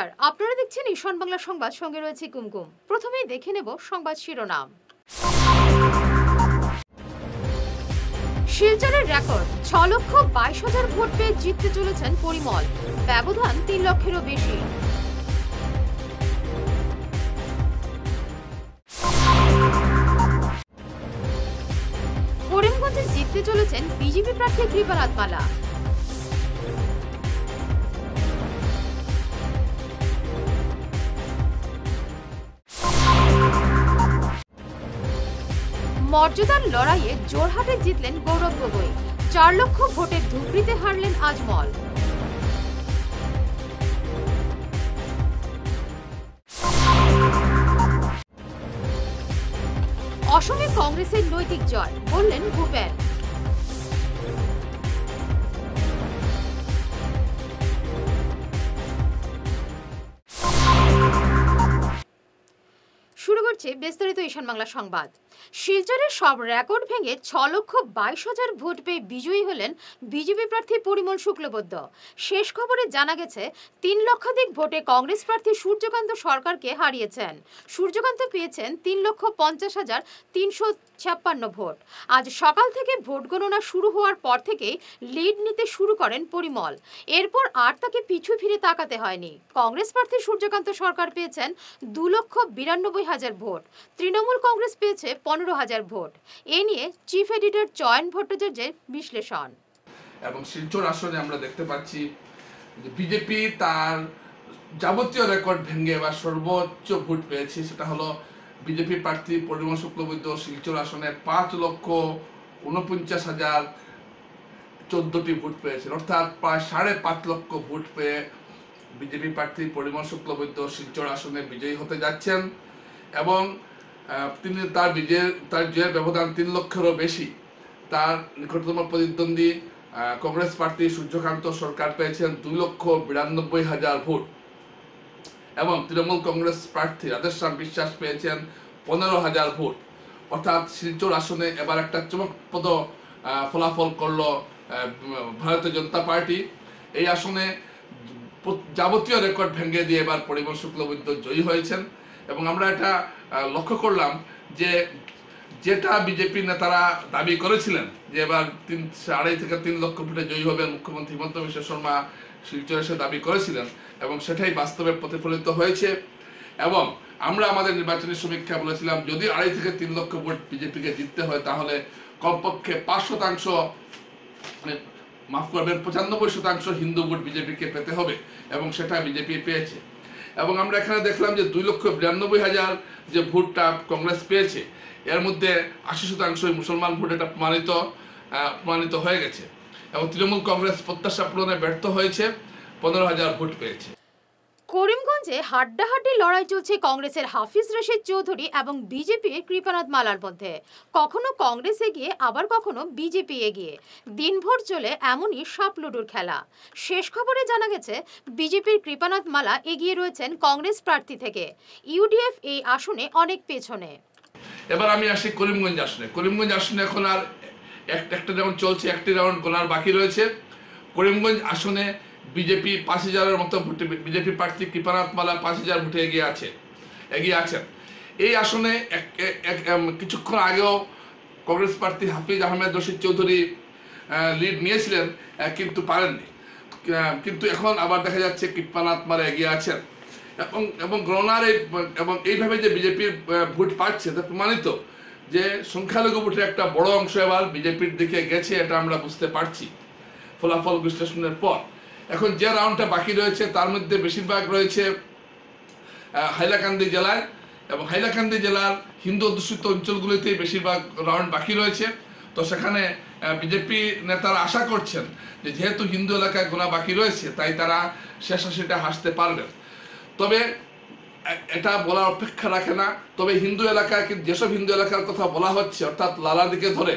নমস্কার, আপনারা দেখছেন ঈশান বাংলা সংবাদ, সঙ্গে রয়েছে কুমকুম। প্রথমেই দেখে নেব সংবাদ শিরোনাম। শিলচরের রেকর্ড 6,22,000 ভোট পেয়ে জিততে চলেছেন পরিমল, ব্যবধান 3 লক্ষেরও বেশি। করিমগঞ্জে জিততে চলেছেন বিজেপি প্রার্থী কৃপানাথ মালা। মর্যাদার লড়াইয়ে জোরহাটে জিতলেন গৌরব গগৈ, 4 লক্ষ ভোটে ধুবড়ীতে হারলেন আজমল। অসমে কংগ্রেসের নৈতিক জয়, বললেন ভূপেন। শুরু করছে বিস্তারিত ঈশান বাংলা সংবাদ। শিলচরের সব রেকর্ড ভেঙে 6,22,000 ভোট পেয়ে বিজয়ী হলেন বিজেপি প্রার্থী পরিমল শুক্লবৈদ্য। শেষ খবরে জানা গেছে 3 লক্ষাধিক ভোটে কংগ্রেস প্রার্থী সূর্যকান্ত সরকারকে হারিয়েছেন। সূর্যকান্ত পেয়েছেন 3,50,356 ভোট। আজ সকাল থেকে ভোট গণনা শুরু হওয়ার পর থেকেই লিড নিতে শুরু করেন পরিমল। এরপর আর তাকে পিছু ফিরে তাকাতে হয়নি। কংগ্রেস প্রার্থী সূর্যকান্ত সরকার পেয়েছেন 2,92,000 ভোট। তৃণমূল কংগ্রেস পেয়েছে 15,000 ভোট। এ নিয়ে চিফ এডিটর চয়ন ভট্টাচার্যের বিশ্লেষণ। এবং শিলচর আসনে আমরা দেখতে পাচ্ছি যে বিজেপি তার যাবতীয় রেকর্ড ভেঙে এবার সর্বোচ্চ ভোট পেয়েছে। সেটা হলো বিজেপি প্রার্থী পরিমল শুক্লবৈদ্য শিলচর আসনে 5,49,014টি ভোট পেয়েছেন, অর্থাৎ প্রায় 5.5 লক্ষ ভোট পেয়ে বিজেপি প্রার্থী পরিমল শুক্লবৈদ্য শিলচর আসনে বিজয়ী হতে যাচ্ছেন। এবং তিনি তার জয়ের ব্যবধান 3 লক্ষেরও বেশি। তার নিকটতম প্রতিদ্বন্দ্বী কংগ্রেস প্রার্থী সূর্যকান্ত সরকার পেয়েছেন 2,92,000 ভোট এবং তৃণমূল কংগ্রেস প্রার্থী রাধেশ্যাম বিশ্বাস পেয়েছেন 15,000 ভোট। অর্থাৎ শিলচর আসনে এবার একটা চমকপ্রদ ফলাফল করল ভারতীয় জনতা পার্টি। এই আসনে যাবতীয় রেকর্ড ভেঙে দিয়ে এবার পরিমল শুক্লবৈদ্য জয়ী হয়েছেন। এবং আমরা এটা লক্ষ্য করলাম যে যেটা বিজেপি নেতারা দাবি করেছিলেন যে এবার 2.5 থেকে 3 লক্ষ ভোটে জয়ী হবেন, মুখ্যমন্ত্রী হিমন্ত বিশ্ব শর্মা শিলচরে এসে দাবি করেছিলেন এবং সেটাই বাস্তবে প্রতিফলিত হয়েছে। এবং আমরা আমাদের নির্বাচনী সমীক্ষা বলেছিলাম যদি 2.5 থেকে 3 লক্ষ ভোট বিজেপিকে জিততে হয় তাহলে কমপক্ষে 5%, মানে মাফ করবেন 95% হিন্দু ভোট বিজেপিকে পেতে হবে এবং সেটা বিজেপি পেয়েছে। এবং আমরা এখানে দেখলাম যে 2,92,000 যে ভোটটা কংগ্রেস পেয়েছে এর মধ্যে 80% মুসলমান ভোট, এটা প্রমাণিত হয়ে গেছে। এবং তৃণমূল কংগ্রেস প্রত্যাশা পূরণে ব্যর্থ হয়েছে, 15,000 ভোট পেয়েছে। করিমগঞ্জে হাড্ডাহাড্ডি লড়াই চলছে কংগ্রেসের হাফিজ রশিদ চৌধুরী এবং বিজেপির কৃপানাথ মালার মধ্যে। কখনো কংগ্রেস এগিয়ে, আবার কখনো বিজেপি এগিয়ে। দিনভর চলে এমনই সাপ লুডুর খেলা। শেষ খবরে জানা গেছে বিজেপির কৃপানাথ মালা এগিয়ে রয়েছেন কংগ্রেস প্রার্থী থেকে। ইউডিএফ এই আসনে অনেক পেছনে। এবার আমি আসি করিমগঞ্জ আসনে। করিমগঞ্জ আসনে এখন আর একটা রাউন্ড চলছে, একটি রাউন্ড গোনার বাকি রয়েছে। করিমগঞ্জ আসনে বিজেপি 5,000-এর মতো ভোটে, বিজেপি প্রার্থী কৃপানাথ মালা 5,000 ভোটে এগিয়ে আছেন। এই আসনে কিছুক্ষণ আগেও কংগ্রেস প্রার্থী হাফিজ আহমেদ রশিদ চৌধুরী লিড নিয়েছিলেন কিন্তু পারেননি। কিন্তু এখন আবার দেখা যাচ্ছে কৃপানাথ মালা এগিয়ে আছেন এবং গণনার এবং এইভাবে যে বিজেপির ভোট পাচ্ছে তা প্রমাণিত যে সংখ্যালঘু ভোটের একটা বড় অংশ এবার বিজেপির দিকে গেছে, এটা আমরা বুঝতে পারছি ফলাফল বিশ্লেষণের পর। এখন যে রাউন্ডটা বাকি রয়েছে তার মধ্যে বেশিরভাগ রয়েছে হাইলাকান্দি জেলায়, এবং হাইলাকান্দি জেলার হিন্দু অধ্যুষিত অঞ্চলগুলিতে বেশিরভাগ রাউন্ড বাকি রয়েছে। তো সেখানে বিজেপি নেতারা আশা করছেন যে যেহেতু হিন্দু এলাকায় গোনা বাকি রয়েছে তাই তারা শেষ হাসিটা হাসতে পারবেন। তবে এটা বলার অপেক্ষা রাখে না। তবে হিন্দু এলাকায় যেসব হিন্দু এলাকার কথা বলা হচ্ছে, অর্থাৎ লালা দিকে ধরে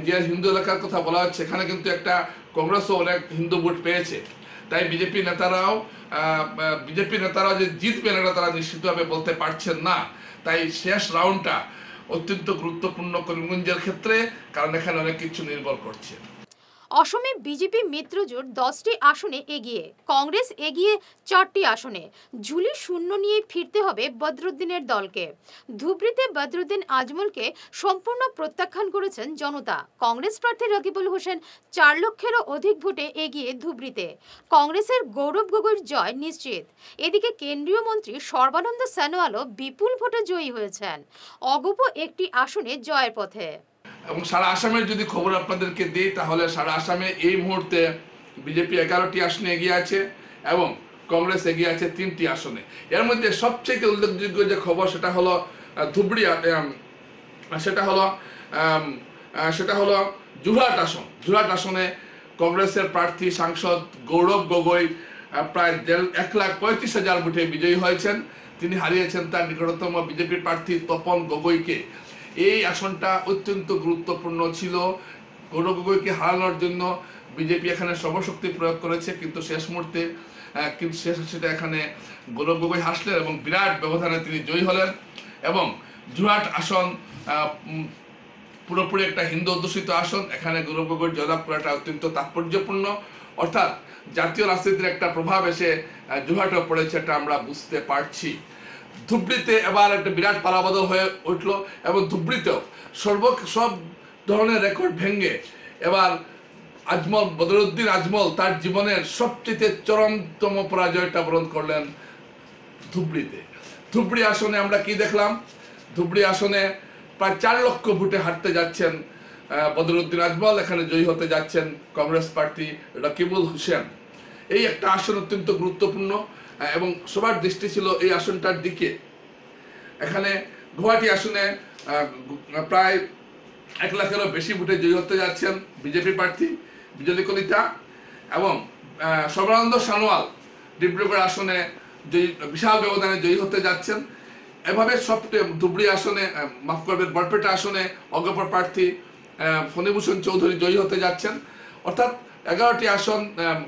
যে হিন্দু এলাকার কথা বলা হচ্ছে, এখানে কিন্তু একটা কংগ্রেসও অনেক হিন্দু ভোট পেয়েছে। তাই বিজেপি নেতারাও যে জিতবেন এটা তারা নিশ্চিতভাবে বলতে পারছেন না। তাই শেষ রাউন্ডটা অত্যন্ত গুরুত্বপূর্ণ করিমগঞ্জের ক্ষেত্রে, কারণ এখানে অনেক কিছু নির্ভর করছে। অসমে বিজেপি মিত্রজোট 10টি আসনে এগিয়ে, কংগ্রেস এগিয়ে 4টি আসনে। ঝুলি শূন্য নিয়ে ফিরতে হবে বদরুদ্দিনের দলকে। ধুবড়ীতে বদরুদ্দিন আজমলকে সম্পূর্ণ প্রত্যাখ্যান করেছেন জনতা। কংগ্রেস প্রার্থী রকিবুল হোসেন 4 লক্ষেরও অধিক ভোটে এগিয়ে ধুবড়ীতে। কংগ্রেসের গৌরব গগৈর জয় নিশ্চিত। এদিকে কেন্দ্রীয় মন্ত্রী সর্বানন্দ সোনোয়ালও বিপুল ভোটে জয়ী হয়েছেন, অগপ একটি আসনে জয়ের পথে। এবং সারা আসামের যদি খবর আপনাদেরকে দিই, তাহলে সারা আসামে এই মুহূর্তে বিজেপি 11টি আসনে এগিয়ে আছে এবং কংগ্রেস এগিয়ে আছে 3টি আসনে। এর মধ্যে সবচেয়ে উল্লেখযোগ্য যে খবর সেটা হলো ধুবড়ী, সেটা হলো যোরহাট আসন। যোরহাট আসনে কংগ্রেসের প্রার্থী সাংসদ গৌরব গগৈ প্রায় 1,35,000 ভোটে বিজয়ী হয়েছেন। তিনি হারিয়েছেন তার নিকটতম বিজেপি প্রার্থী তপন গগৈকে। এই আসনটা অত্যন্ত গুরুত্বপূর্ণ ছিল। গৌরব গগৈকে হারানোর জন্য বিজেপি এখানে সর্বশক্তি প্রয়োগ করেছে, কিন্তু শেষ মুহূর্তে সেটা এখানে গৌরব গগৈ হাসলেন এবং বিরাট ব্যবধানে তিনি জয়ী হলেন। এবং যোরহাট আসন পুরোপুরি একটা হিন্দু অধ্যুষিত আসন। এখানে গৌরব গগৈর জয়লাভ করাটা অত্যন্ত তাৎপর্যপূর্ণ, অর্থাৎ জাতীয় রাজনীতির একটা প্রভাব এসে যোরহাটে পড়েছে, এটা আমরা বুঝতে পারছি। ধুবড়ীতে এবার একটা বিরাট পালাবদল হয়ে উঠলো এবং ধুবড়ীতেও সব ধরনের রেকর্ড ভেঙে এবার বদরুদ্দিন আজমল তার জীবনের সবচেয়ে চরমতম পরাজয়টা বরণ করলেন ধুবড়ীতে। ধুবড়ী আসনে আমরা কি দেখলাম? ধুবড়ী আসনে প্রায় 4 লক্ষ ভোটে হারতে যাচ্ছেন বদরুদ্দিন আজমল, এখানে জয়ী হতে যাচ্ছেন কংগ্রেস প্রার্থী রকিবুল হোসেন। এই একটা আসন অত্যন্ত গুরুত্বপূর্ণ এবং সবার দৃষ্টি ছিল এই আসনটার দিকে। এখানে গুয়াহাটি আসনে প্রায় 1 লাখেরও বেশি ভোটে জয়ী হতে যাচ্ছেন বিজেপি প্রার্থী বিজলি কলিতা এবং সর্বানন্দ সোনোয়াল ডিব্রুগড় আসনে বিশাল ব্যবধানে জয়ী হতে যাচ্ছেন। এভাবে ধুবড়ী আসনে, মাফ করবেন, বরপেটা আসনে অগপর প্রার্থী ফণীভূষণ চৌধুরী জয়ী হতে যাচ্ছেন। অর্থাৎ 11টি আসন।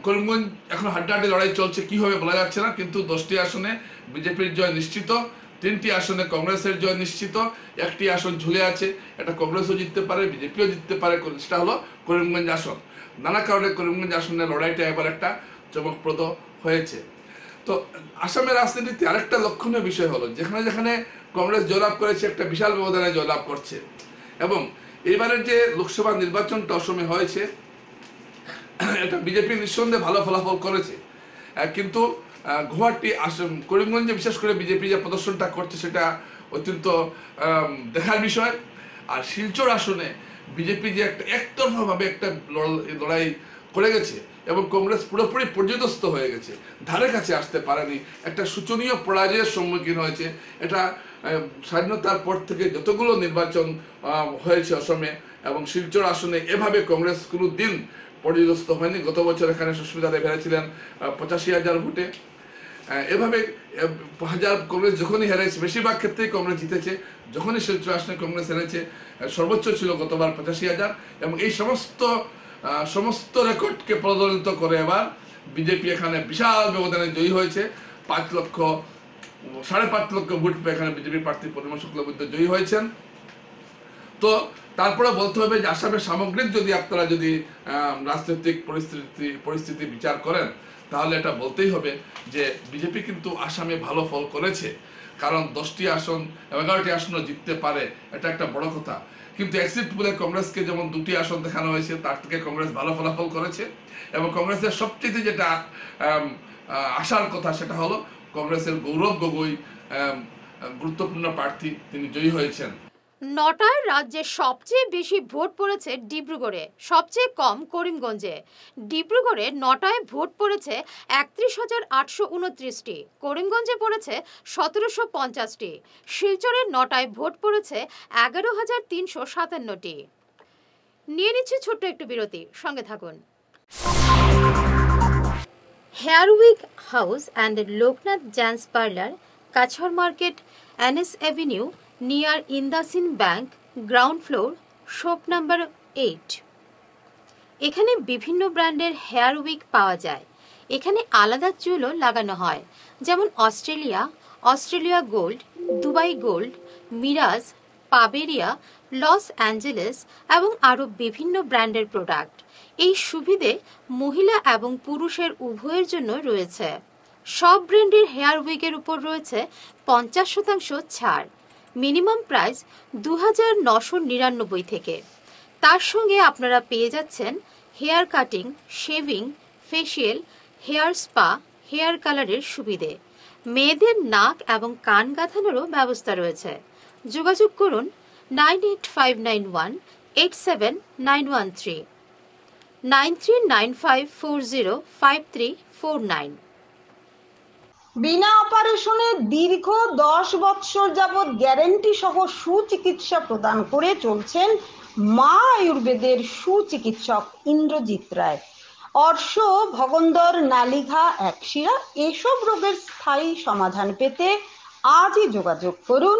করিমগঞ্জ এখন হাড্ডাহাড্ডি লড়াই চলছে, কি হবে বলা যাচ্ছে না, কিন্তু 10টি আসনে বিজেপির জয় নিশ্চিত, 3টি আসনে কংগ্রেসের জয় নিশ্চিত, 1টি আসন ঝুলে আছে, এটা কংগ্রেসও জিততে পারে, বিজেপিও জিততে পারে, সেটা হলো করিমগঞ্জ আসন। নানা কারণে করিমগঞ্জ আসনের লড়াইটা এবার একটা চমকপ্রদ হয়েছে। তো আসামের রাজনীতিতে আরেকটা লক্ষণীয় বিষয় হলো, যেখানে যেখানে কংগ্রেস জয়লাভ করেছে একটা বিশাল ব্যবধানে জয়লাভ করছে। এবং এইবারের যে লোকসভা নির্বাচনটা অসমে হয়েছে, এটা বিজেপি নিঃসন্দেহে ভালো ফলাফল করেছে, কিন্তু গুয়াহাটি করিমগঞ্জে বিশেষ করে বিজেপি যে প্রদর্শনটা করছে সেটা অত্যন্ত দেখার বিষয়। আর শিলচর আসনে বিজেপি যে একতরফাভাবে একটা লড়াই করে গেছে এবং কংগ্রেস পুরোপুরি পর্যদস্ত হয়ে গেছে, ধারে কাছে আসতে পারেনি, একটা শোচনীয় পরাজয়ের সম্মুখীন হয়েছে। এটা স্বাধীনতার পর থেকে যতগুলো নির্বাচন হয়েছে অসমে এবং শিলচর আসনে এভাবে কংগ্রেস কোনো দিন পর্যদস্ত হয়নি। গত বছর এখানে সুস্মিতা দেব হেরেছিলেন 85,000 ভোটে। এভাবে কংগ্রেস যখনই হেরেছে, বেশিরভাগ ক্ষেত্রেই কংগ্রেস জিতেছে। যখনই শিলচর আসনে কংগ্রেস হেরেছে, সর্বোচ্চ ছিল গতবার 85,000। এবং এই সমস্ত রেকর্ডকে প্রজ্বলিত করে এবার বিজেপি এখানে বিশাল ব্যবধানে জয়ী হয়েছে। 5.5 লক্ষ ভোট পেয়ে এখানে বিজেপি প্রার্থী পরিমল শুক্লবৈদ্য জয়ী হয়েছেন। তো তারপরে বলতে হবে যে আসামের সামগ্রিক যদি আপনারা রাজনৈতিক পরিস্থিতি বিচার করেন, তাহলে এটা বলতেই হবে যে বিজেপি কিন্তু আসামে ভালো ফল করেছে। কারণ 10টি আসন, 11টি আসনও জিততে পারে, এটা একটা বড় কথা। কিন্তু এক্সিট পোলে কংগ্রেসকে যেমন 2টি আসন দেখানো হয়েছে, তার থেকে কংগ্রেস ভালো ফলাফল করেছে। এবং কংগ্রেসের সবচেয়ে যেটা আশার কথা সেটা হলো কংগ্রেসের গৌরব গগৈ গুরুত্বপূর্ণ প্রার্থী, তিনি জয়ী হয়েছেন। নটায় রাজ্যে সবচেয়ে বেশি ভোট পড়েছে ডিব্রুগড়ে, সবচেয়ে কম করিমগঞ্জে। ডিব্রুগড়ে 9টায় ভোট পড়েছে 31,829টি, করিমগঞ্জে পড়েছে 1,750টি, শিলচরের 9টায় ভোট পড়েছে 11,357টি। নিয়ে নিচ্ছে ছোট্ট একটু বিরতি, সঙ্গে থাকুন। Hair wig house and Loknath gents parlour, Cachar market, NS Avenue, near Indasin Bank, ground floor, shop number 8। এখানে বিভিন্ন ব্র্যান্ডের হেয়ার উইক পাওয়া যায়। এখানে আলাদা চুলও লাগানো হয়, যেমন অস্ট্রেলিয়া গোল্ড, দুবাই গোল্ড, মিরাজ, পাবেরিয়া, লস অ্যাঞ্জেলেস এবং আরও বিভিন্ন ব্র্যান্ডের প্রোডাক্ট। এই সুবিধে মহিলা এবং পুরুষের উভয়ের জন্য রয়েছে। সব ব্র্যান্ডের হেয়ার উইগের উপর রয়েছে 50% ছাড়, মিনিমাম প্রাইস 2999 থেকে। তার সঙ্গে আপনারা পেয়ে যাচ্ছেন hair cutting, shaving, facial, hair spa, hair কালারের সুবিধে। মেয়েদের নাক এবং কান গাঁথানোরও ব্যবস্থা রয়েছে। যোগাযোগ করুন 9859187913, 9395405349। বিনা অপারেশনে দীর্ঘ 10 বৎসর যাবৎ গ্যারেন্টি সহ সুচিকিৎসা প্রদান করে চলছেন মা আয়ুর্বেদের সুচিকিৎসক ইন্দ্রজিৎ রায়। অর্শ, ভগন্দর, নালিঘা, একশিরা এসব রোগের স্থায়ী সমাধান পেতে আজই যোগাযোগ করুন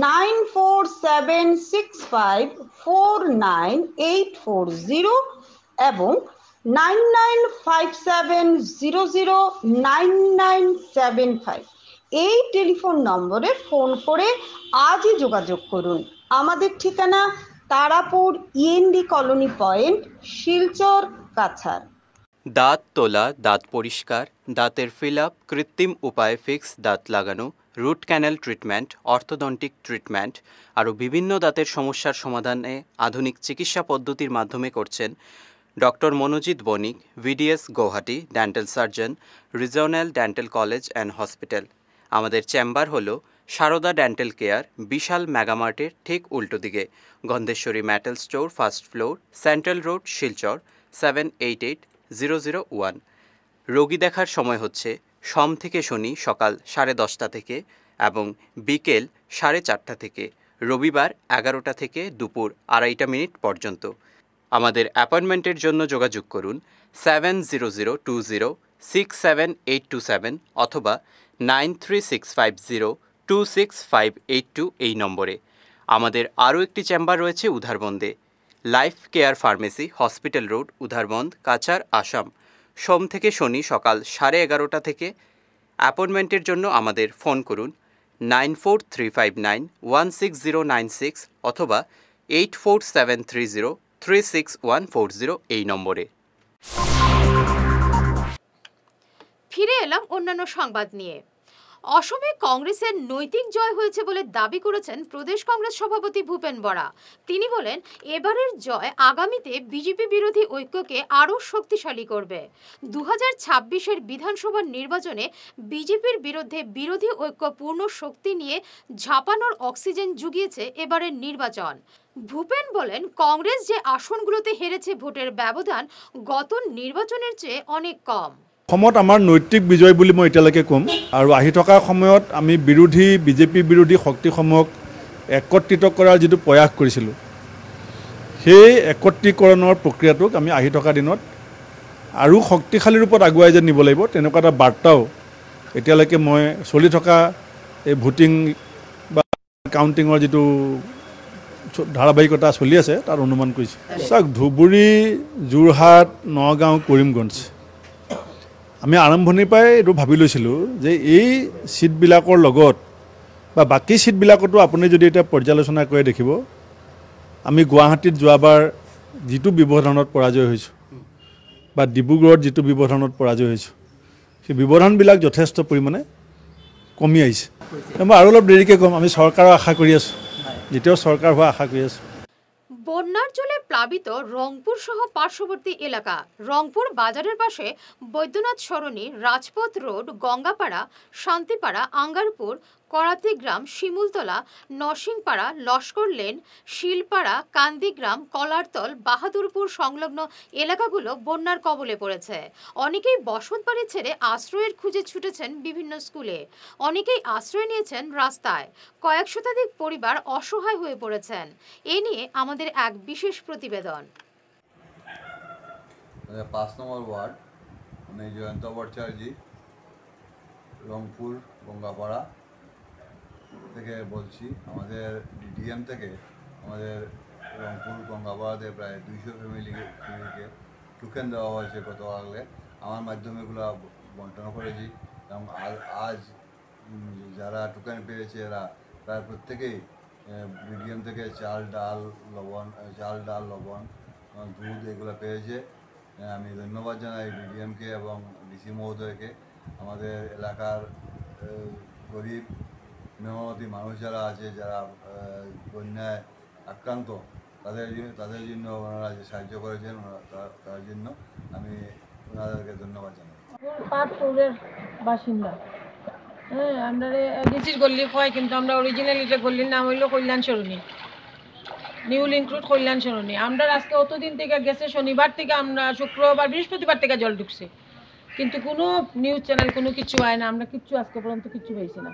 9476549840 এবং 9957009975 এই টেলিফোন নম্বরে ফোন করে আজই যোগাযোগ করুন। আমাদের ঠিকানা Tarapur END colony point, Silchar, Cachar. দাঁত তোলা, দাঁত পরিষ্কার, দাঁতের ফিল আপ, কৃত্রিম উপায়ে ফিক্স দাঁত লাগানো, root canal treatment, orthodontic treatment, আরও বিভিন্ন দাঁতের সমস্যার সমাধানে আধুনিক চিকিৎসা পদ্ধতির মাধ্যমে করছেন doctor Manojit Banik, BDS Guwahati, dental surgeon, regional dental college and hospital. আমাদের চেম্বার হলো সারদা ডেন্টাল কেয়ার, বিশাল মেগামার্টের ঠিক উল্টো দিকে, Gandheshwari metal store, first floor, central road, Silchar 788001। রোগী দেখার সময় হচ্ছে সোম থেকে শনি সকাল 10:30 থেকে এবং বিকেল 4:30 থেকে, রবিবার 11টা থেকে দুপুর 2:30 পর্যন্ত। আমাদের অ্যাপয়েন্টমেন্টের জন্য যোগাযোগ করুন 7002067827 অথবা 9365026582 এই নম্বরে। আমাদের আরও একটি চেম্বার রয়েছে উধারবন্দে, life care pharmacy, hospital road, Udharbond, Cachar, Assam. সোম থেকে শনি সকাল 11:30 থেকে। অ্যাপয়েন্টমেন্টের জন্য আমাদের ফোন করুন 9435916096 অথবা 8473036140 এই নম্বরে। ফিরে এলাম অন্যান্য সংবাদ নিয়ে। অসমে কংগ্রেসের নৈতিক জয় হয়েছে বলে দাবি করেছেন প্রদেশ কংগ্রেস সভাপতি ভূপেন বরা। তিনি বলেন, এবারের জয় আগামীতে বিজেপি বিরোধী ঐক্যকে আরও শক্তিশালী করবে। 2026-এর বিধানসভা নির্বাচনে বিজেপির বিরুদ্ধে বিরোধী ঐক্য পূর্ণ শক্তি নিয়ে ঝাঁপানোর অক্সিজেন জুগিয়েছে এবারের নির্বাচন। ভূপেন বলেন, কংগ্রেস যে আসনগুলোতে হেরেছে ভোটের ব্যবধান গত নির্বাচনের চেয়ে অনেক কম। অসমত আমাৰ নৈতিক বিজয় বুলি মই এতিয়ালৈকে ক'ম, আৰু আহি থকা সময়ত আমি বিজেপি বিৰোধী শক্তিসমূহক একত্ৰিত কৰাৰ যিটো প্ৰয়াস কৰিছিলোঁ, সেই একত্ৰীকৰণৰ প্ৰক্ৰিয়াটোক আমি আহি থকা দিনত আৰু শক্তিশালী ৰূপত আগুৱাই যে নিব লাগিব, তেনেকুৱা এটা বাৰ্তাও এতিয়ালৈকে মই চলি থকা এই ভোটিং বা কাউণ্টিঙৰ যিটো ধাৰাবাহিকতা চলি আছে তাত অনুমান কৰিছোঁ। চাওক, ধুবুৰী, যোৰহাট, নগাঁও, কৰিমগঞ্জ আমি আৰম্ভণিৰ পৰাই এইটো ভাবি লৈছিলোঁ যে এই ছিটবিলাকৰ লগত বা বাকী ছিটবিলাকতো আপুনি যদি এতিয়া পৰ্যালোচনা কৰি দেখিব, আমি গুৱাহাটীত যোৱাবাৰ যিটো ব্যৱধানত পৰাজয় হৈছোঁ বা ডিব্ৰুগড়ত যিটো ব্যৱধানত পৰাজয় হৈছোঁ, সেই ব্যৱধানবিলাক যথেষ্ট পৰিমাণে কমি আহিছে। মই আৰু অলপ দেৰিকৈ ক'ম, আমি চৰকাৰৰ আশা কৰি আছোঁ, যেতিয়াও চৰকাৰ হোৱা আশা কৰি আছোঁ। বন্যার জলে প্লাবিত রংপুর সহ পার্শ্ববর্তী এলাকা। রংপুর বাজারের পাশে বৈদ্যনাথ সরণি, রাজপথ রোড, গঙ্গাপাড়া, শান্তিপাড়া, আঙ্গারপুর, করাতিগ্রাম, শিমুলতলা, নরসিংপাড়া, লস্কর লেন, শিলপাড়া, কান্দিগ্রাম, কলারতল, বাহাদুরপুর সংলগ্ন এলাকাগুলো বন্যার কবলে পড়েছে। অনেকেই বসতবাড়ি ছেড়ে আশ্রয়ের খুঁজে ছুটেছেন বিভিন্ন স্কুলে, অনেকেই আশ্রয় নিয়েছেন রাস্তায়। কয়েক শতাধিক পরিবার অসহায় হয়ে পড়েছেন। এ নিয়ে আমাদের এক বিশেষ প্রতিবেদন। 5 নম্বর ওয়ার্ড, আমি জয়ন্ত ভট্টাচার্য, রংপুর গঙ্গাপাড়া থেকে বলছি। আমাদের ডিএম থেকে আমাদের রংপুর গঙ্গাপাড়াতে প্রায় 200 ফ্যামিলিকে টোকেন দেওয়া হয়েছে গতকালে। আমার মাধ্যমে এগুলো বন্টন করেছি এবং আজ যারা টোকেন পেয়েছে এরা প্রায় প্রত্যেকেই বিডিএম থেকে চাল ডাল লবণ দুধ এগুলো পেয়েছে। আমি ধন্যবাদ জানাই বিডিএমকে এবং ডিসি মহোদয়কে। আমাদের এলাকার গরিব মেহনতি মানুষ যারা আছে, যারা বন্যায় আক্রান্ত, তাদের জন্য ওনারা যে সাহায্য করেছেন তার জন্য আমি ওনাদেরকে ধন্যবাদ জানাই। পাটপুরের বাসিন্দা। হ্যাঁ, আমরা গেছির গল্লি হয়, কিন্তু আমরা অরিজিনাল এটা গল্লির নাম হইল কল্যাণ সরণী, নিউ লিঙ্ক রোড কল্যাণ সরণী। আমরা আজকে অতদিন থেকে গেছে, শনিবার থেকে আমরা শুক্রবার বৃহস্পতিবার থেকে জল ঢুকছে, কিন্তু কোনো নিউজ চ্যানেল কোনো কিছু হয় না। আমরা কিচ্ছু আজকে পর্যন্ত কিচ্ছু পাইছি না।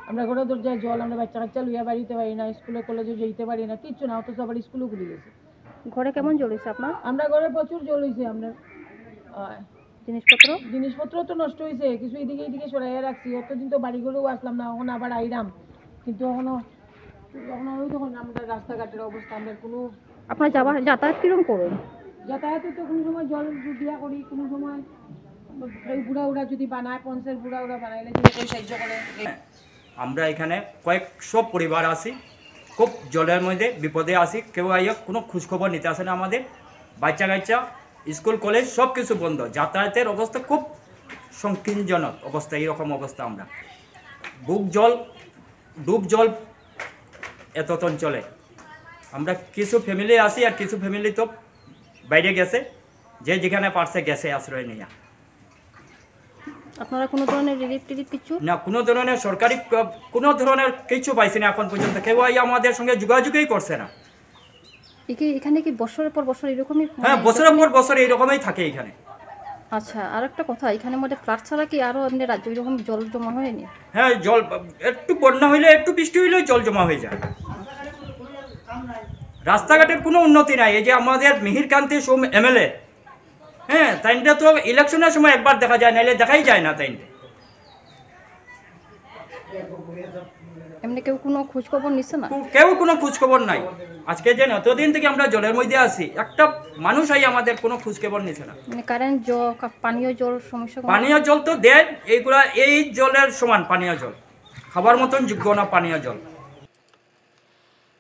আমরা ঘরে দরজায় জল, আমরা বাচ্চা কাচ্চা লইয়া বাড়িতে পারি না, স্কুলে কলেজে যেতে পারি না, কিচ্ছু না। অথচ আবার স্কুলও ঘুরে গেছে। ঘরে কেমন জল হয়েছে আপনার? আমরা ঘরে প্রচুর জল হয়েছে। আপনার জিনিসপত্র তো নষ্ট হয়েছে, কিছু এদিকে সরাইয়া রাখছি। অতদিন তো বাড়ি ঘরেও আসলাম না, এখন আবার আইরাম, কিন্তু এখনো ওই তখন আমাদের রাস্তাঘাটের অবস্থা। আমরা কোনো আপনার যাতায়াত কিরকম করুন? যাতায়াতে তো কোনো সময় জল দিয়া করি, কোনো সময় ওই বুড়া যদি বানায়, পঞ্চের বুড়া বানাইলে যদি সাহায্য করে। আমরা এখানে কয়েকশো পরিবার আছি, খুব জলের মধ্যে বিপদে আছি। কেউ আইয়া কোনো খোঁজখবর নিতে আসে না। আমাদের বাচ্চা কাচ্চা, স্কুল কলেজ সব কিছু বন্ধ। যাতায়াতের অবস্থা খুব সংকীর্ণজনক অবস্থা। এইরকম অবস্থা আমরা ডুব জল এত অঞ্চলে। আমরা কিছু ফ্যামিলি আছি, আর কিছু ফ্যামিলি তো বাইরে গেছে, যে যেখানে পারছে গেছে আশ্রয় নিয়ে। আপনারা কোনো ধরনের রিলিফ টিলিফ কিছু না, কোনো ধরনের সরকারি কোনো ধরনের কিছু পাইছি না এখন পর্যন্ত। কেউ আমাদের সঙ্গে যোগাযোগই করছে না। এখানে কি বছরের পর বছর এরকমই? হ্যাঁ, বছরের পর বছর এইরকমই থাকে এখানে। আচ্ছা, আর একটা কথা, এখানে মধ্যে ফ্লাড ছাড়া কি আরও এমনি রাজ্য এরকম জল জমা হয়নি? হ্যাঁ, জল একটু বন্যা হইলে, একটু বৃষ্টি হইলে জল জমা হয়ে যায়। রাস্তাঘাটের কোনো উন্নতি নাই। এই যে আমাদের মিহিরকান্তি সোম এমএলএ, হ্যাঁ, তাইনটা তো ইলেকশনের সময় একবার দেখা যায়, নাইলে দেখাই যায় না। তাইনটা এমনি কেউ কোনো খোঁজখবর নিচ্ছে না? কেউ কোনো খোঁজখবর নাই। আজকে যে এতদিন থেকে আমরা জলের মধ্যে আছি, একটা মানুষ আমাদের কোনো খোঁজখবর নিচ্ছে না। মানে কারেন্ট, পানীয় জল সমস্যা? পানীয় জল তো দেন, এইগুলা এই জলের সমান পানীয় জল, খাবার মতন যোগ্য না পানীয় জল।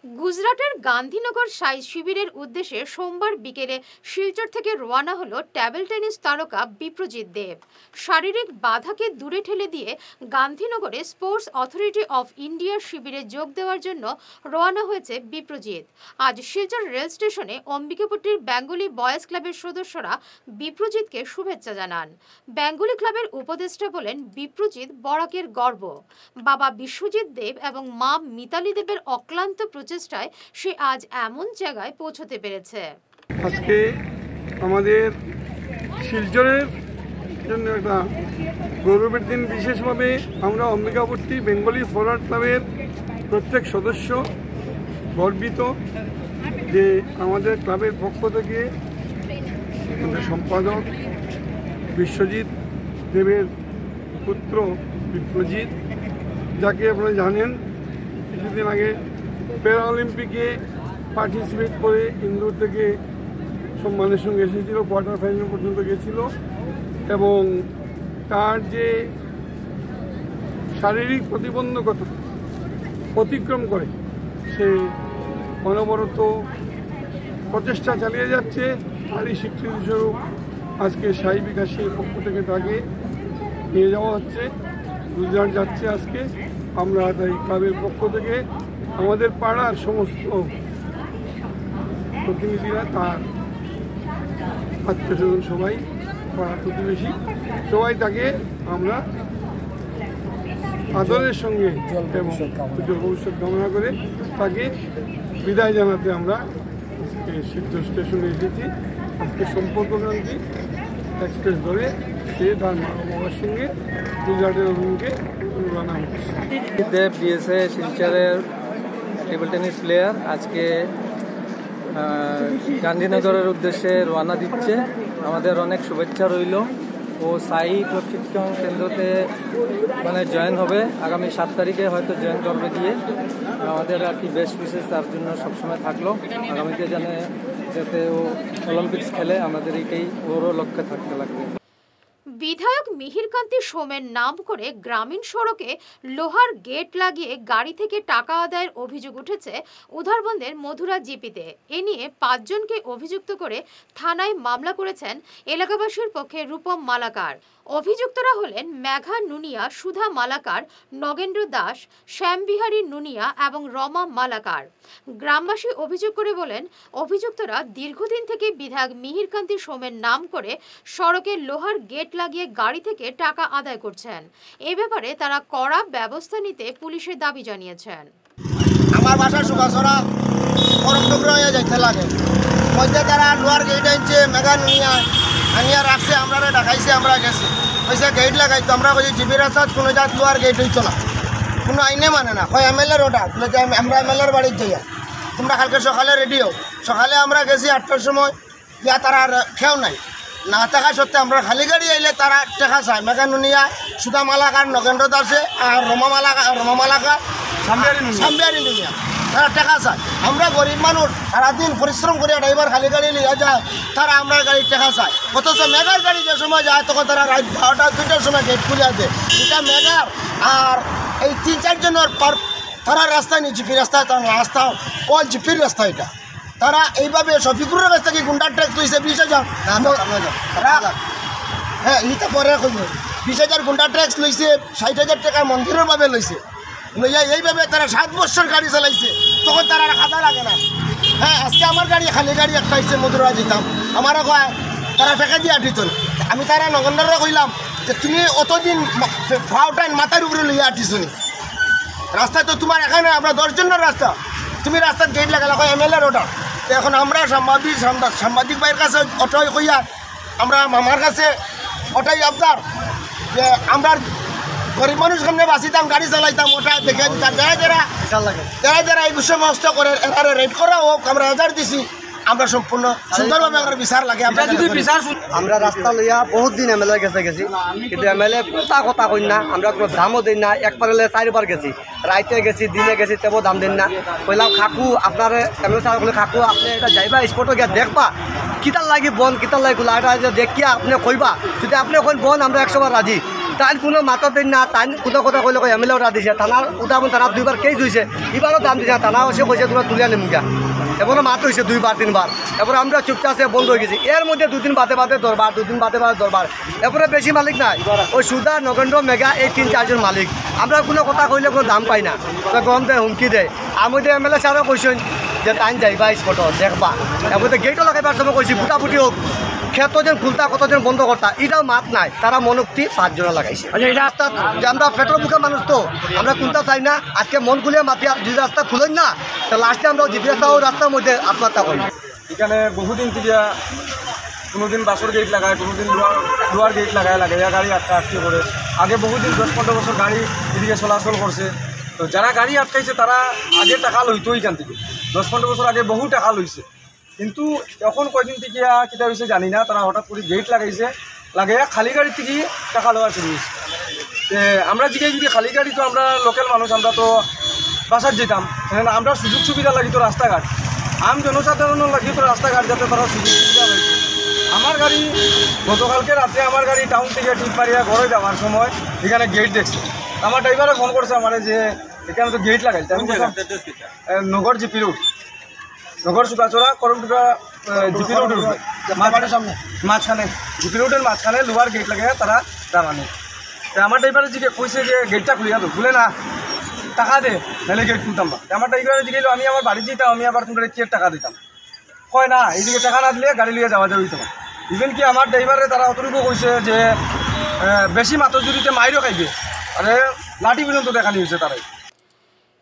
গুজরাটের গান্ধীনগর সাই শিবিরের উদ্দেশ্যে সোমবার বিকেলে শিলচর থেকে রওনা হলো টেবিল টেনিস তারকা বিপ্রজিৎ দেব। শারীরিক বাধাকে দূরে ঠেলে দিয়ে গান্ধীনগরে স্পোর্টস অথরিটি অফ ইন্ডিয়ার শিবিরে যোগ দেওয়ার জন্য রওনা হয়েছে বিপ্রজিৎ। আজ শিলচর রেল স্টেশনে অম্বিকাপট্টির বেঙ্গলি বয়েজ ক্লাবের সদস্যরা বিপ্রজিৎকে শুভেচ্ছা জানান। বেঙ্গলি ক্লাবের উপদেষ্টা বলেন, বিপ্রজিৎ বরাকের গর্ব। বাবা বিশ্বজিৎ দেব এবং মা মিতালি দেবের অক্লান্ত চেষ্টায় সে আজ এমন জায়গায় পৌঁছতে পেরেছে। আজকে আমাদের শিলচরের জন্য একটা গৌরবের দিন। বিশেষভাবে আমরা অম্বিকাপট্টি বেঙ্গলি ফরওয়ার্ড ক্লাবের প্রত্যেক সদস্য গর্বিত যে আমাদের ক্লাবের পক্ষ থেকে আমাদের সম্পাদক বিশ্বজিৎ দেবের পুত্র বিপ্রজিৎ, যাকে আপনারা জানেন কিছুদিন আগে প্যারা অলিম্পিকে পার্টিসিপেট করে ইন্দোর থেকে সম্মানের সঙ্গে এসেছিল, কোয়ার্টার ফাইনাল পর্যন্ত গেছিল, এবং তার যে শারীরিক প্রতিবন্ধকতা অতিক্রম করে সে অনবরত প্রচেষ্টা চালিয়ে যাচ্ছে। তারই স্বীকৃতিস্বরূপ আজকে সাই বিকাশের পক্ষ থেকে তাকে নিয়ে যাওয়া হচ্ছে, গুজরাট যাচ্ছে আজকে। আমরা তাই ক্লাবের পক্ষ থেকে আমাদের পাড়ার সমস্ত প্রতিনিধিরা, তার আত্মীয়স্বজন সবাই, পাড়া প্রতিবেশী সবাই, তাকে আমরা আদরের সঙ্গে এবং উজ্জ্বল ভবিষ্যৎ কামনা করে তাকে বিদায় জানাতে আমরা শিলচর স্টেশনে এসেছি। আজকে সম্পর্কক্রান্তি এক্সপ্রেস ধরে সে তার মা বাবার সঙ্গে গুজরাটের অভিমুখে রওনা হচ্ছে। দেব বিএসএ শিলচরের টেবিল টেনিস প্লেয়ার আজকে গান্ধীনগরের উদ্দেশ্যে রওনা দিচ্ছে। আমাদের অনেক শুভেচ্ছা রইল। ও সাই প্রশিক্ষণ কেন্দ্রতে জয়েন হবে আগামী 7 তারিখে, হয়তো জয়েন করবে গিয়ে। আমাদের আর কি বেস্ট উইশেস তার জন্য সবসময় থাকলো। আগামীতে যাতে ও অলিম্পিক্স খেলে, আমাদের এইটাই ওরও লক্ষ্যে থাকতে লাগবে। বিধায়ক মিহিরকান্তি সোমের নাম করে গ্রামীণ সড়কে লোহার গেট লাগিয়ে গাড়ি থেকে টাকা আদায়ের অভিযোগ উঠেছে উধারবন্দের মধুরা জিপিতে। এ নিয়ে ৫ জনকে অভিযুক্ত করে থানায় মামলা করেছেন এলাকাবাসীর পক্ষে রূপম মালাকার। অভিযুক্তরা হলেন মেঘা নুনিয়া, সুধা মালাকার, নগেন্দ্র দাস, শ্যামবিহারী নুনিয়া এবং রমা মালাকার। গ্রামবাসী অভিযোগ করে বলেন, অভিযুক্তরা দীর্ঘদিন থেকে বিধায়ক মিহিরকান্তি সোমের নাম করে সড়কে লোহার গেট লাগিয়ে গাড়ি থেকে টাকা আদায় করছেন। এ ব্যাপারে তারা কড়া ব্যবস্থা নিতে পুলিশের দাবি জানিয়েছেন। আমার বাসা সুগাছড়া করমটুকরা হয়ে যাইতে লাগে, মধ্যে তারা লোহার গেট আনছে, মেঘা নুনিয়া আনিয়া রাখছে, আমরা দেখাইছে, আমরা গেছি পয়সা গেট লাগাইতো, আমরা বলছি জিবি রাস্তাত কোনো জাত লোহার গেট হইতো না, কোনো আইনে মানে না, হয় এমএলএর ওটা আমরা এমএলএর বাড়ির যাইয়া তোমরা কালকে সকালে রেডি হও। সকালে আমরা গেছি 8টার সময়, ইয়া তারা খেয়াও নাই, না থাকা সত্ত্বে আমরা খালি গাড়ি আইলে তারা টেকা চায়। মেঘা নুনিয়া, সুধা মালাকার, নগেন্দ্র দাসে আর রমা মালাকার, সাম্বিহারী নুনিয়া তারা টাকা চায়। আমরা গরিব মানুষ, সারাদিন পরিশ্রম করে ড্রাইভার খালি গাড়ি নিয়ে যায়, তারা আমরা গাড়ির টাকা চায়। অথচ মেঘার গাড়ি যে সময় যায় তখন তারা রাত 12টা 2টার সময় গেট খুলে দেয়। এটা মেঘার আর এই 3-4 জনের তারা রাস্তায় নিয়ে জিপির রাস্তায়, তার রাস্তা অল জিপির রাস্তা। এটা তারা এইভাবে শফিকুরের কাছ থেকে গুন্ডার ট্যাক্স লইছে 20,000। হ্যাঁ, এইটা পরে কইব 20,000 গুন্ডার ট্যাক্স লইছে, 60,000 টাকা মন্দিরের ভাবে লইছে। লইয়া এইভাবে তারা 7 বছর গাড়ি চালাইছে, তখন তারা খাতা লাগে না। হ্যাঁ, আজকে আমার গাড়ি খালি গাড়ি একটা হচ্ছে, মধুরা যেতাম, আমারও কয় তারা ফেঁকে দিয়ে আঠিত। আমি তারা নগেন্দ্ররা কইলাম যে তুমি অতদিন ফাউটাইন মাথার উপরে লইয়া আঠিস নি, রাস্তায় তো তোমার এখানে আমরা 10 জনের রাস্তা, তুমি রাস্তার গেট লাগালা, কয় এমএলএর ওটা। তো এখন আমরা সাংবাদিক ভাইয়ের কাছে অটোই কইয়া, আমরা মামার কাছে ওটাই আবদার যে আমরা গরিব মানুষ সামনে বাঁচিতাম, গাড়ি চালাইতাম, ওটা দেখে দিতাম। যারা এই বিষয় নষ্ট করে এরা রেড করা হোক, আমরা এজার দিছি, আমরা সম্পূর্ণ সুন্দরভাবে আমরা বিচার লাগে। আমরা রাস্তা লইয়া বহুত দিন এমএলএ গেছি, কিন্তু এমএলএ কথা কই না, আমরা কোনো দামও দিই না। একবার হলে 4বার গেছি, রাইতে গেছি, দিনে গেছি, তেও দাম দিন না। কইলাম খাকু আপনার এমএলএ সাহেব বলে, খাকু আপনি এটা যাইবা স্পটে গিয়া দেখবা কিতার লাগি বন, কিতার লাগি খোলা, এটা দেখিয়া আপনি কইবা। যদি আপনি কইন বন, আমরা 100বার রাজি। তাই কোনো মাতা দিন না, তাই কোনো কথা কইলে কই এমএলএ ওটা দিছে। থানার উদাহরণ, থানার 2বার কেস হয়েছে, এবারও দাম দিছে। থানা এসে কইছে তোমরা তুলিয়া নিম গিয়া, এবারও মাত হয়েছে 2-3 বার। এরপরে আমরা চুপচাপ বন্ধ হয়ে গেছি। এর মধ্যে 2 দিন বাদে দরবার, 2 দিন বাদে দরবার। এরপরে বেশি মালিক নাই, ওই সুধা, নগেন্দ্র, মেঘা, এই 3-4 জন মালিক। আমরা কোনো কথা কইলে কোনো দাম পাই না, গরম দেয়, হুমকি দেয়। আমি এমএলএ সাহেব কইছেন যে টাইম যাইবা স্পট দেখবা। এরপরে গেটও লাগাইবার সময় কইছি বুটাবুটি হোক, ক্ষেত্রজন খুলতা, কতজন বন্ধ করতা, এটাও মাত নাই। তারা মনোক্তি 5 জন লাগাইছে। এই রাস্তা আমরা পেট্রোল মুখে মানুষ তো, আমরা কোনটা চাই না। আজকে মন খুলে মাতি, আর যদি রাস্তা খুলেন না, তো লাস্টে আমরা জিপি রাস্তা ও রাস্তার মধ্যে আত্মহত্যা করি। এখানে বহুদিন থেকে কোনোদিন বাসর গেট লাগায়, কোনোদিন লোহার গেট লাগায় গাড়ি আটকে করে। আগে বহুদিন 10-15 বছর গাড়ি এদিকে চলাচল করছে। তো যারা গাড়ি আটকাইছে তারা আগে টাকা লইতো এখান থেকে, 10-15 বছর আগে বহু টাকা লইছে। কিন্তু এখন কয়দিন থেকে কিতা হয়েছে জানি না, তারা হঠাৎ করে গেট লাগাইছে, লাগাইয়া খালি গাড়ি থেকে টাকা লওয়া শুরু হয়েছে। আমরা যদি খালি গাড়ি, তো আমরা লোকাল মানুষ, আমরা তো বাসার যেতাম, আমরা সুযোগ সুবিধা লাগিত রাস্তাঘাট, আম জনসাধারণের লাগিত রাস্তাঘাট, যাতে তারা সুযোগ সুবিধা পাইছে। আমার গাড়ি গতকালকে রাতে আমার গাড়ি টাউন থেকে টিপপাড়িয়া ঘরে যাওয়ার সময় এখানে গেট দেখছে। আমার ড্রাইভারে ফোন করছে আমার যে এখানে তো গেট লাগাইছে। নগর জিপি রোড, নগর সুকাছড়া করমটুকা জিপি রোডের মাঝখানে, জিপি রোডের মাঝখানে লোহার গেট লাগাইয়া তারা দাঁড়ানো। আমার ড্রাইভারে জিকে কইছে যে গেটটা খুলিয়া তো, খুলে না, টাকা দে, নাহলে গেট খুলতাম না। আমার ড্রাইভারে জিজ্ঞেস আমি আমার বাড়ি যেতাম, আমি আবার তোমরা কি টাকা দিতাম, কয় না, এইদিকে টাকা না দিলে গাড়ি লিয়ে যাওয়া যাবে তোমার। ইভেন কি আমার ড্রাইভারে তারা অতটুকু কইছে যে বেশি মাত্র জুড়িতে মাইরও খাইবে, আরে লাঠি পর্যন্ত দেখানি হয়েছে তারাই।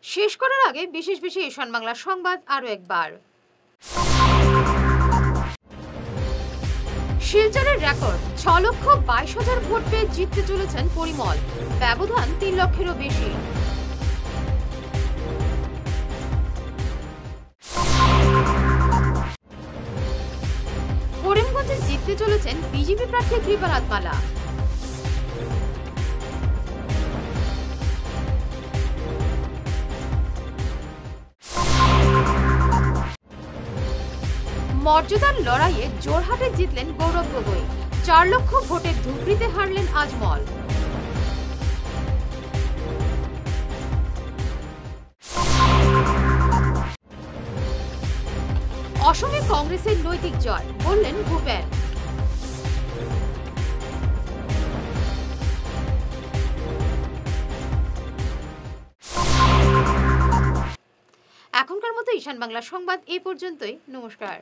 শেষ করার আগে বিশেষ ঈশান বাংলা সংবাদ আরো একবার। শিলচরের রেকর্ড 6,22,000 ভোট পেয়ে জিততে চলেছেন পরিমল, ব্যবধান 3 লক্ষেরও বেশি। করিমগঞ্জে জিততে চলেছেন বিজেপি প্রার্থী কৃপানাথ মালা। মর্যাদার লড়াইয়ে জোরহাটে জিতলেন গৌরব গগৈ, 4 লক্ষ ভোটে ধুবড়িতে হারলেন আজমল। অসমে কংগ্রেসের নৈতিক জয় বললেন ভূপেন। এখনকার মতো ঈশান বাংলা সংবাদ এই পর্যন্তই। নমস্কার।